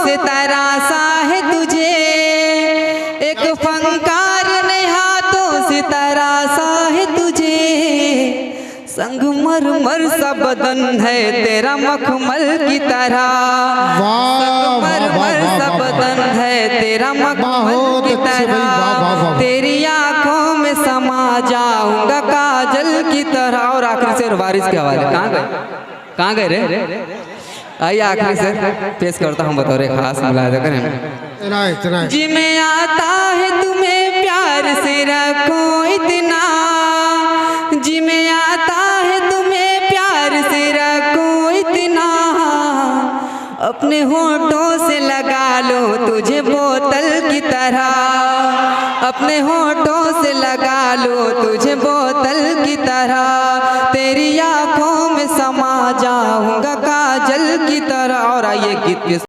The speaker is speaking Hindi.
से तरासा है तुझे, एक फंकार ने हाथों से तरासा है तुझे। संगमरमर सा बदन है तेरा मखमल की तरह, संगमरमर सा बदन है तेरा मखमल की तरह। तेरी आंखों में समा जाऊंगा काजल की तरह। और आखिरी शेर वारिस के हवाले। कहाँ गए रे? आइए आखिरी शेर पेश करता हूँ बतौर खास मुलाहिजा करें। जी मैं आता है तुम्हें प्यार से रखो इतना, जी मैं आता है तुम्हें प्यार से रखो इतना। अपने होठों से लगा लो तुझे बोतल की तरह, अपने होठों से लगा लो तुझे बोतल की तरह। तेरी आंखों में समा जाऊंगा काजल की तरह। और आइए गीत के